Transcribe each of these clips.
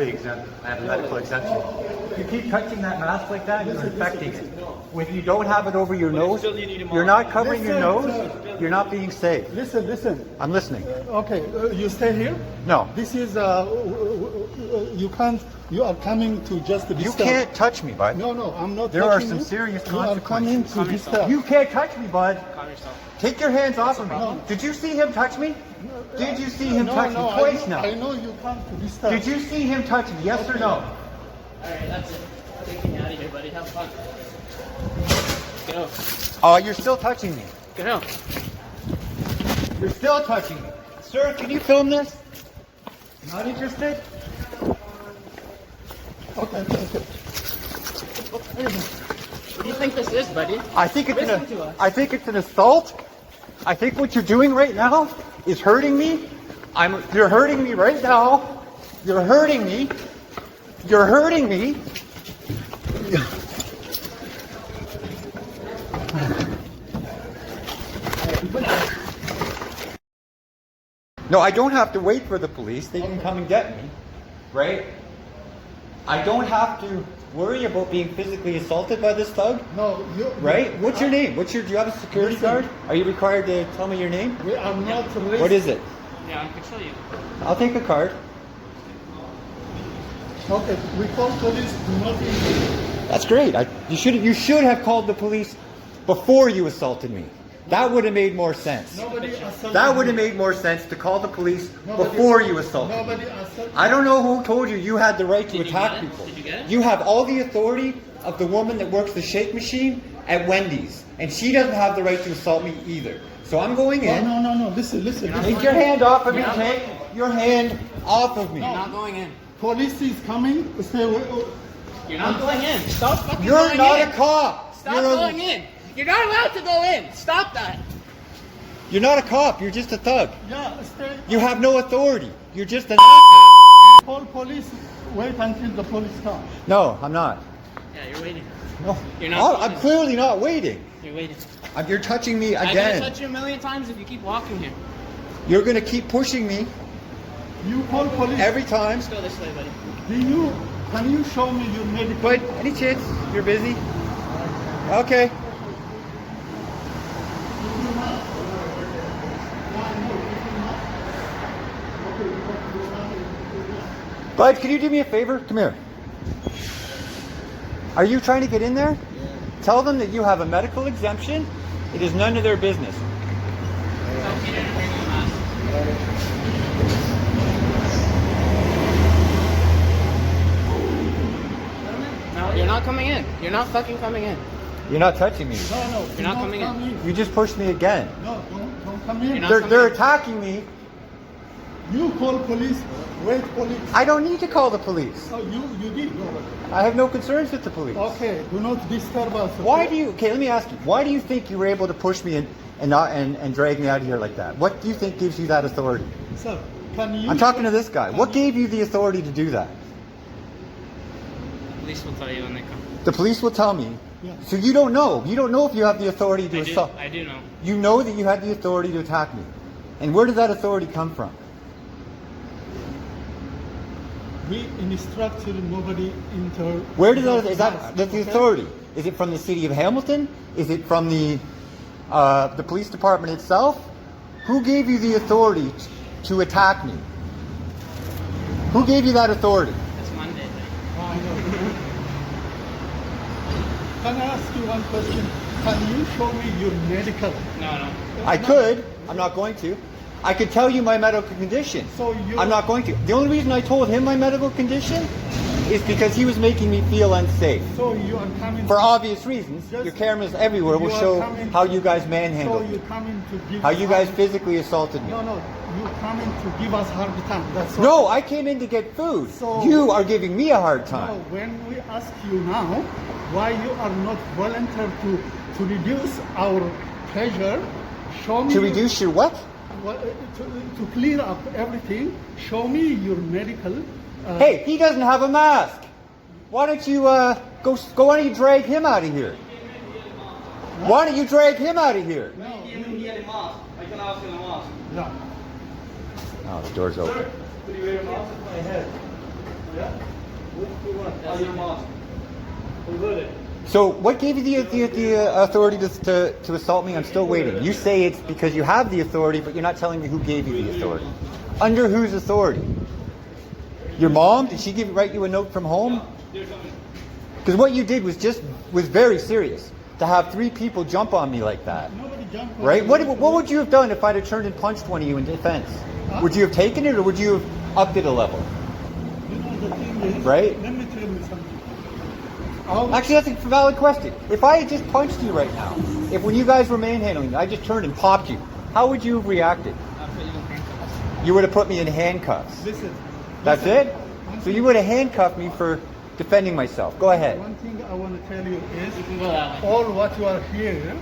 medically exempt. I have a medical exemption. If you keep touching that mask like that, you're infecting it. When you don't have it over your nose, you're not covering your nose, you're not being safe. Listen. I'm listening. Okay, you stay here? No. This is, you can't, you are coming to just disturb. You can't touch me, bud. No, I'm not There are touching some you. serious You are coming consequences. to disturb. You can't touch me, bud. Calm yourself. Take your hands off of me. No. Did you see him touch me? Did you see him touch me No, twice now? I know you come to disturb. Did you see him touch me? Yes or no? Alright, that's it. Take me out of here, buddy. Have fun. Get out. Oh, you're still touching me. Get out. You're still touching me. Sir, can you film this? Not interested? Okay. What do you think this is, buddy? I think it's Listen to us. I think it's an assault. I think what you're doing right now is hurting me. You're hurting me right now. You're hurting me. You're hurting me. No, I don't have to wait for the police. They can come and get me, right? I don't have to worry about being physically assaulted by this thug, No, you. right? What's your name? Do you have a security Listen. guard? Are you required to tell me your name? We are not racist. What is it? Yeah, I can show you. I'll take a card. Okay, we call police. Do not interfere. That's great. You should have called the police before you assaulted me. That would have made more sense. Nobody assaulted. That would have you. made more sense to call the police Nobody- before you assaulted me. Nobody assaulted. I don't know who told you you had the right to Did you attack get it? people. Did you get it? You have all the authority of the woman that works the shake machine at Wendy's, and she doesn't have the right to assault me either. So I'm going in. No. Listen. Take your hand off of me. Take your hand off of me. You're not going in. Police is coming. Stay away. You're not going in. Stop fucking You're going not in. a cop. Stop You're going in. You're not allowed to go in. Stop that. You're not a cop. You're just a thug. Yeah, stay. You have no authority. You're just an asshole. Call police. Wait until the police come. No, I'm not. Yeah, you're waiting. No, You're not I'm going. clearly not waiting. You're waiting. You're touching me I'm gonna again. touch you a million times if you keep walking here. You're going to keep pushing me You call police. every time. Let's go this way, buddy. Can you show me your medical? But any chance you're busy? Okay. Bud, can you do me a favor? Come here. Are you trying to get in there? Tell them that you have a medical exemption. It is none of their business. No, you're not coming in. You're not fucking coming in. You're not touching me. No. You're not coming in. come in. You just pushed me again. No, don't come in. You're not- They're attacking me. You call police. Wait, police. I don't need to call the police. Oh, you did. No. I have no concerns with the police. Okay, do not disturb us. Okay? Why do you? Okay, let me ask you. Why do you think you were able to push me and drag me out of here like that? What do you think gives you that authority? Sir, can you? I'm talking to this guy. What gave you the authority to do that? Police will tell you when they come. The police will tell me. Yeah. So you don't know. You don't know if you have the authority to assault. I do know. You know that you had the authority to attack me. And where did that authority come from? We instructed nobody enter. Where did that? Is that the Okay? authority? Is it from the city of Hamilton? Is it from the police department itself? Who gave you the authority to attack me? Who gave you that authority? It's Monday. Oh, I know. Can I ask you one question? Can you show me your medical? No. I could. I'm not going to. I could tell you my medical condition. So I'm not going to. The only reason I told him my medical condition is because he was making me feel unsafe. So you are coming. For obvious reasons. Just- Your cameras everywhere will you are show coming- how you guys So manhandled me. you coming to give. How you guys hard- physically assaulted me. No, you coming to give us hard time. That's all. No, I came in to get food. So- You are giving me a hard No, time. when we ask you now why you are not volunteer to reduce our pressure, show me To reduce your what? to clear up everything. Show me your medical. Hey, he doesn't have a mask. Why don't you go? Why don't you drag him out of here? Why don't you drag him out of here? No, He had a mask. I can ask him a mask. no. Oh, the door's open. Could you wear a mask? My head. Yeah? What you want? Are your mask? We got it. So what gave you the authority to assault me? I'm still waiting. You say it's because you have the authority, but you're not telling me who gave you the authority. Under whose authority? Your mom? Did she write you a note from home? Because what you did was very serious. To have 3 people jump on me like that. Nobody jumped on Right? you. What would you have done if I'd have turned and punched one of you in defense? Would you have taken it, or would you have upped it a level? You know, the thing is, Right? let me tell you something. Actually, that's a valid question. If I had just punched you right now, if when you guys were manhandling me, I just turned and popped you, how would you have reacted? You would have put me in handcuffs. Listen. That's listen. it? So you would have handcuffed me for defending myself. Go ahead. One thing I want to tell you is, You can go that way. all what you are here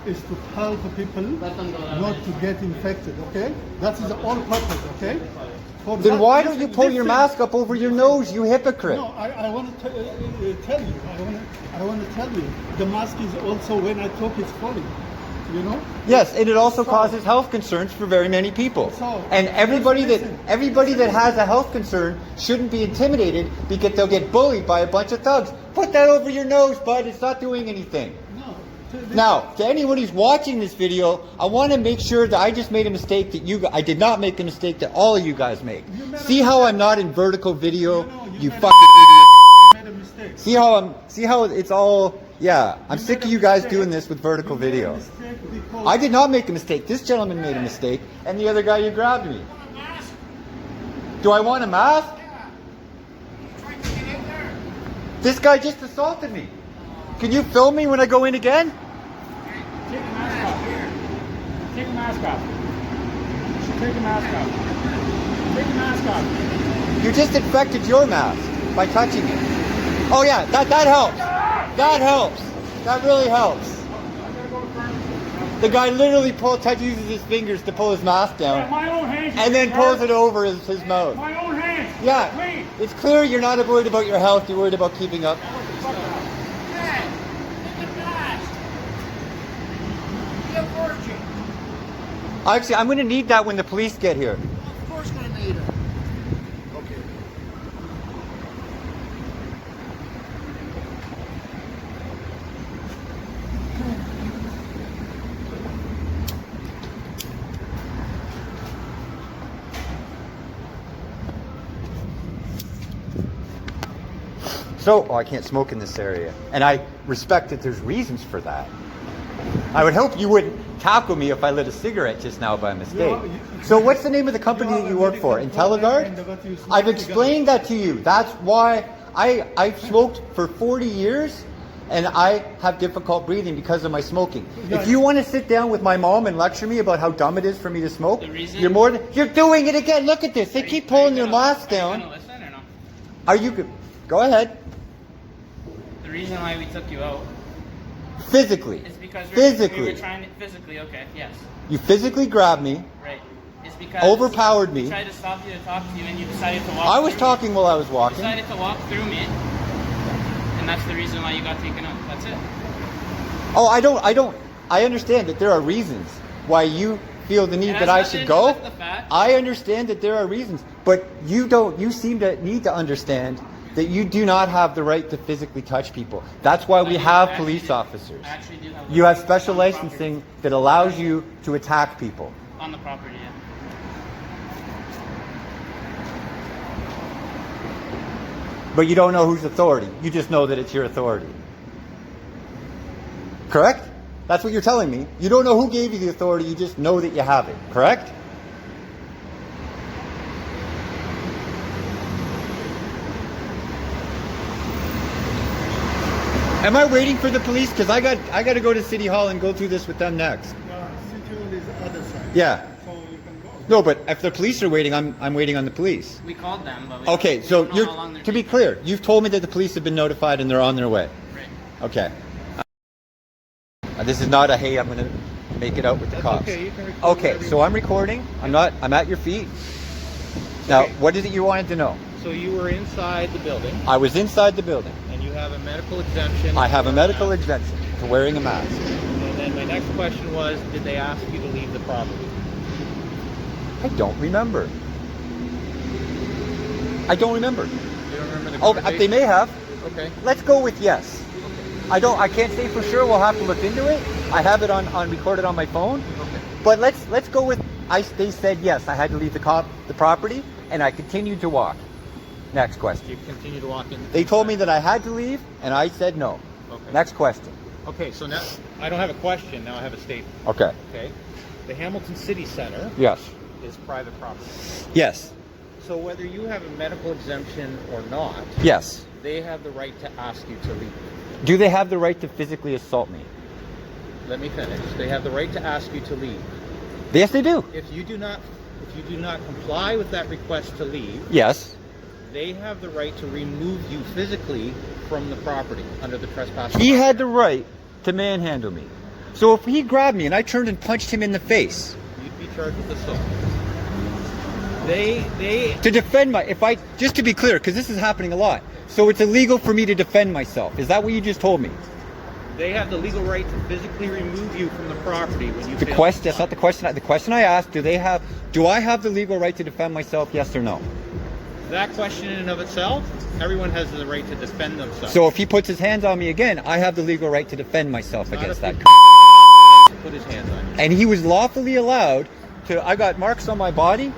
is to help people Let them go that not way. to get infected, okay? That is the all purpose, okay? For Then that why reason- don't you pull your listen. mask up over your nose, you hypocrite? No, I want to tell you. I want to tell you. The mask is also, when I talk, it's falling. You know? Yes, and it also causes health concerns for very many people. So, And everybody listen, that has a health concern shouldn't be intimidated because they'll get bullied by a bunch of thugs. Put that over your nose, bud. It's not doing anything. No. Now, to anyone who's watching this video, I want to make sure that I just made a mistake that I did not make the mistake that all of you guys make. You made a See how mistake. I'm not in vertical video, you made a- fucking idiot. You made a mistake. See how it's all, yeah, I'm You sick made of a you guys mistake. doing this with vertical You made a video. mistake because I did not make a mistake. This gentleman made a mistake, and the other guy, you grabbed me. Do I want a mask? This guy just assaulted me. Can you film me when I go in again? Take the mask off. Take the mask off. Take the mask off. Take the mask off. You just infected your mask by touching it. Oh yeah, that helps. That helps. That really helps. The guy literally uses his fingers to pull his mask down, My own hands. and then pulls it over his mouth. My own hands. Yeah, Clean. it's clear you're not worried about your health. You're worried about keeping up. Actually, I'm going to need that when the police get here. Of course, going to need it. Okay. So, I can't smoke in this area. And I respect that there's reasons for that. I would hope you wouldn't tackle me if I lit a cigarette just now by mistake. So what's the name of the company that you work for? IntelliGuard? I've explained that to you. That's why I've smoked for 40 years and I have difficult breathing because of my smoking. If you want to sit down with my mom and lecture me about how dumb it is for me to smoke, The reason- you're doing it again. Look at this. They keep pulling their masks Are you down. gonna listen or no? Are you go ahead. The reason why we took you out Physically. is because we Physically. were trying to physically. Okay, yes, You physically grabbed me. right. It's because Overpowered me. We tried to stop you to talk to you, and you decided to walk. I was through talking while I was Me. walking. Decided to walk through me, and that's the reason why you got taken out. That's it. Oh, I understand that there are reasons why you feel the need It that has I nothing should to do go. with the fact. I understand that there are reasons, but you seem to need to understand that you do not have the right to physically touch people. That's why we have police officers. I actually do have. You have special on the property. licensing that allows you to attack people. On the property, yeah. But you don't know whose authority. You just know that it's your authority. Correct? That's what you're telling me. You don't know who gave you the authority, you just know that you have it. Correct? Am I waiting for the police? Because I got to go to City Hall and go through this with them next. City Hall is the other side. Yeah. So you can go. No, but if the police are waiting, I'm waiting on the police. We called them, but we Okay, we so don't know how long they're to be taking. clear, you've told me that the police have been notified and they're on their way. Right. Okay. This is not a hey, I'm going to make it out with the cops. okay, you can record Okay, whatever so you I'm recording. I'm at your feet. Now, Okay. what is it you wanted to know? So you were inside the building, I was inside the building. and you have a medical exemption. I have a medical exemption to wearing a mask. And then my next question was, did they ask you to leave the property? I don't remember. I don't remember. don't remember the Oh, conversation? they may have. Okay. Let's go with yes. I can't say for sure. We'll have to look into it. I have it on recorded on my phone. Okay. But let's go with they said yes. I had to leave the property, and I continued to walk. Next question. You continue to walk in. They told me that I had to leave, and I said no. Okay. Next question. Okay, so now I don't have a question. Now I have a statement. Okay. Okay. The Hamilton City Center Yes. is private property. Yes. So whether you have a medical exemption or not, Yes. they have the right to ask you to leave. Do they have the right to physically assault me? Let me finish. They have the right to ask you to leave. Yes, they do. If you do not comply with that request to leave, Yes. they have the right to remove you physically from the property under the trespass. He had the right to manhandle me. So if he grabbed me and I turned and punched him in the face You'd be charged with assault. They to defend just to be clear, because this is happening a lot. So it's illegal for me to defend myself. Is that what you just told me? They have the legal right to physically remove you from the property when you The fail question, to that's not the question. The question I asked, do I have the legal right to defend myself? Yes or no? That question in and of itself, everyone has the right to defend themselves. So if he puts his hands on me again, I have the legal right to defend myself Not against if that. he put his hands on you. And he was lawfully allowed to, I got marks on my body,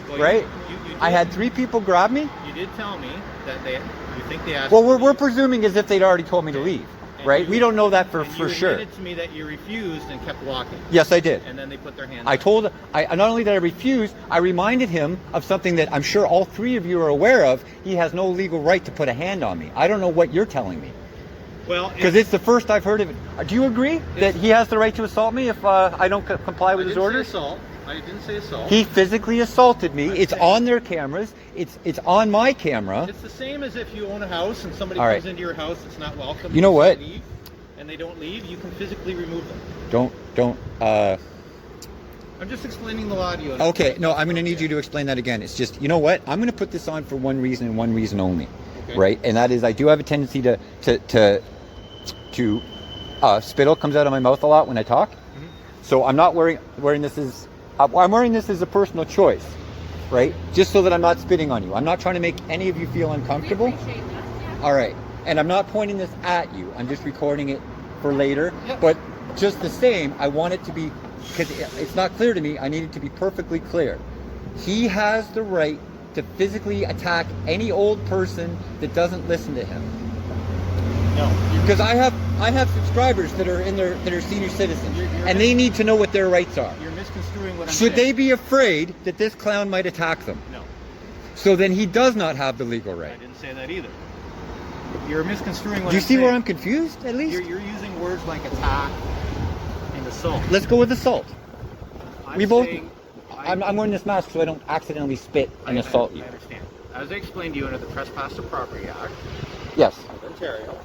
Well, right? You I had 3 people grab me. You did tell me that you think they asked. Well, you to we're leave. presuming as if they'd already told me to leave, And right? you- We don't know that for and you sure. admitted to me that you refused and kept walking. Yes, I did. And then they put their hands. I on told, not only did I refuse, I reminded him of something that I'm sure all 3 of you are aware of. He has no legal right to put a hand on me. I don't know what you're telling me. you. Well, Because it's the first I've heard of it. Do you agree that he has the right to assault me if I don't comply with his orders? I didn't say assault. He physically assaulted me. It's on their cameras. It's on my camera. It's the same as if you own a house and somebody All comes right. into your house that's not welcome. You know what? Leave, and they don't leave, you can physically remove them. Don't. I'm just explaining the law to you. Okay, no, I'm going to need you to explain that again. It's just, you know what? I'm going to put this on for one reason and one reason only, Okay. right? And that is, I do have a tendency to spittle comes out of my mouth a lot when I talk. Mm-hmm. So I'm not wearing this as I'm wearing this as a personal choice, right? Just so that I'm not spitting on you. I'm not trying to make any of you feel uncomfortable. All right, and I'm not pointing this at you. I'm just recording it for later. Yep. But just the same, I want it to be, because it's not clear to me. I need it to be perfectly clear. He has the right to physically attack any old person that doesn't listen to him. No. Because I have subscribers that are senior citizens, You're and they need to know what their rights are. You're misconstruing what I'm Should they saying. be afraid that this clown might attack them? No. So then he does not have the legal I right. didn't say that either. You're misconstruing what Do you I'm see where saying. I'm confused, at least? You're using words like attack and assault. Let's go with assault. I'm We both- saying- I'm wearing this mask so I don't accidentally spit and assault you. I understand. As I explained to you under the Trespass to Property Act Yes. of Ontario,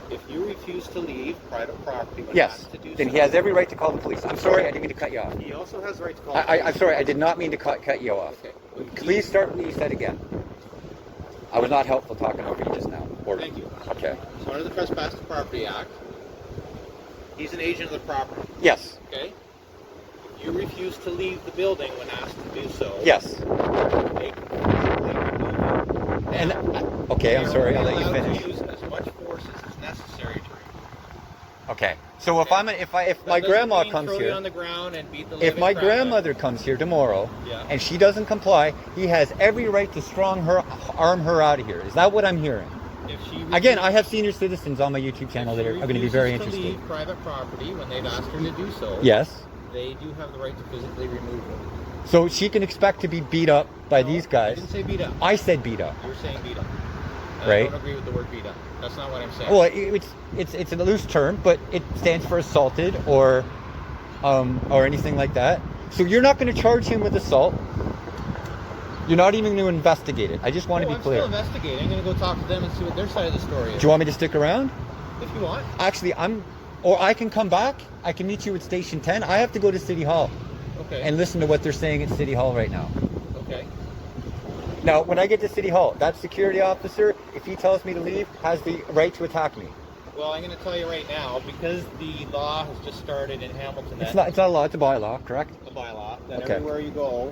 if you refuse to leave private property when Yes. asked to do Then so, he has every right to call the police. I'm sorry, I didn't mean to cut you off. he also has the right to call. I'm sorry, I did not mean to cut you off. Okay. Please start what you said again. I was not helpful talking over you just now. Thank you. Okay. So under the Trespass to Property Act, he's an agent of the property. Yes. Okay. If you refuse to leave the building when asked to do so, Yes. they can physically remove you. And okay, I'm sorry. I'll let you You're allowed finish. to use as much force as is necessary to remove. Okay. So if my That grandma doesn't mean comes throw you here, on the ground and beat the if living my crap out of you. grandmother comes here tomorrow, Yeah. and she doesn't comply, he has every right to arm her out of here. Is that what I'm hearing? If she Again, I have senior citizens on my YouTube channel that are going to be very refuses to interested. leave private property when they've asked her to do so. Yes. They do have the right to physically remove her. So she can expect to be beat up by these I guys. didn't say beat up. I said beat up. You're saying beat up. And Right. I don't agree with the word beat up. That's not what I'm saying. Well, it's a loose term, but it stands for assaulted or anything like that. So you're not going to charge him with assault. You're not even going to investigate it. I just want to be I'm clear. still investigating. I'm going to go talk to them and see what their side of the story is. Do you want me to stick around? If you want. Actually, or I can come back. I can meet you at Station 10. I have to go to City Hall Okay. and listen to what they're saying at City Hall right now. Okay. Now, when I get to City Hall, that security officer, if he tells me to leave, has the right to attack me. Well, I'm going to tell you right now, because the law has just started in Hamilton. It's not a law, it's a bylaw, correct? A bylaw that Okay. everywhere you go,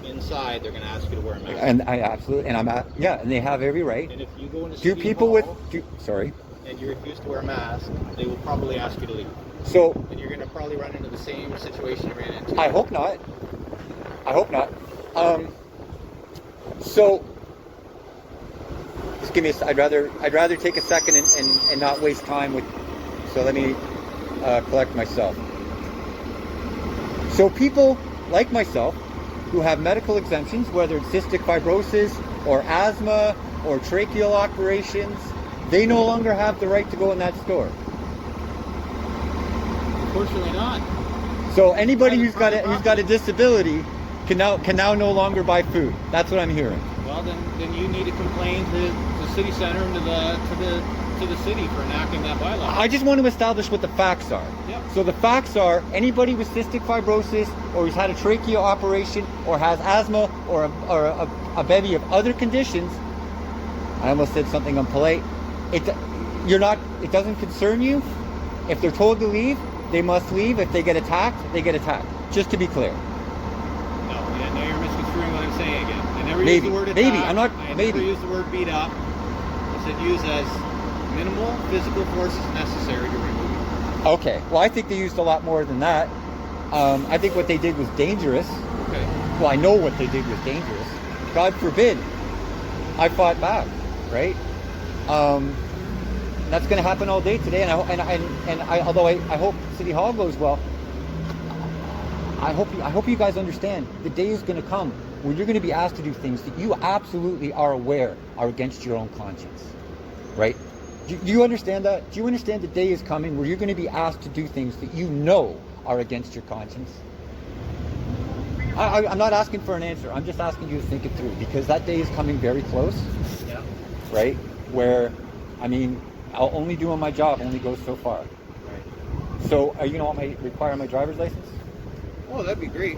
inside, they're going to ask you to wear a mask. And I absolutely, and I'm at, yeah, and they have every right. And if you go into Do City people Hall sorry. and you refuse to wear a mask, they will probably ask you to leave. So And you're going to probably run into the same situation you ran into. I hope not. I hope not. So just give me I'd rather take a second and not waste time with, so let me collect myself. So people like myself who have medical exemptions, whether it's cystic fibrosis or asthma or tracheal operations, they no longer have the right to go in that store. Unfortunately not. So anybody who's got a disability can now no longer buy food. That's what I'm hearing. Well, then you need to complain to the city center and to the city for enacting that bylaw. I just want to establish what the facts are. Yep. So the facts are anybody with cystic fibrosis or who's had a trachea operation or has asthma or a bevy of other conditions. I almost said something unpolite. It doesn't concern you. If they're told to leave, they must leave. If they get attacked, they get attacked. Just to be clear. No, now you're misconstruing what I'm saying again. I never Maybe. used the word attack. Maybe. I'm not. I Maybe. never used the word beat up. I said use as minimal physical force is necessary to remove it. Okay. Well, I think they used a lot more than that. I think what they did was dangerous. Okay. Well, I know what they did was dangerous. God forbid I fought back, right? That's going to happen all day today, and although I hope City Hall goes well, I hope you guys understand the day is going to come when you're going to be asked to do things that you absolutely are aware are against your own conscience, right? Do you understand that? Do you understand the day is coming where you're going to be asked to do things that you know are against your conscience? I'm not asking for an answer. I'm just asking you to think it through, because that day is coming very close, Yeah. right? Where, I mean, I'll only doing my job only goes so far. Right. So are you going to require my driver's license? Oh, that'd be great.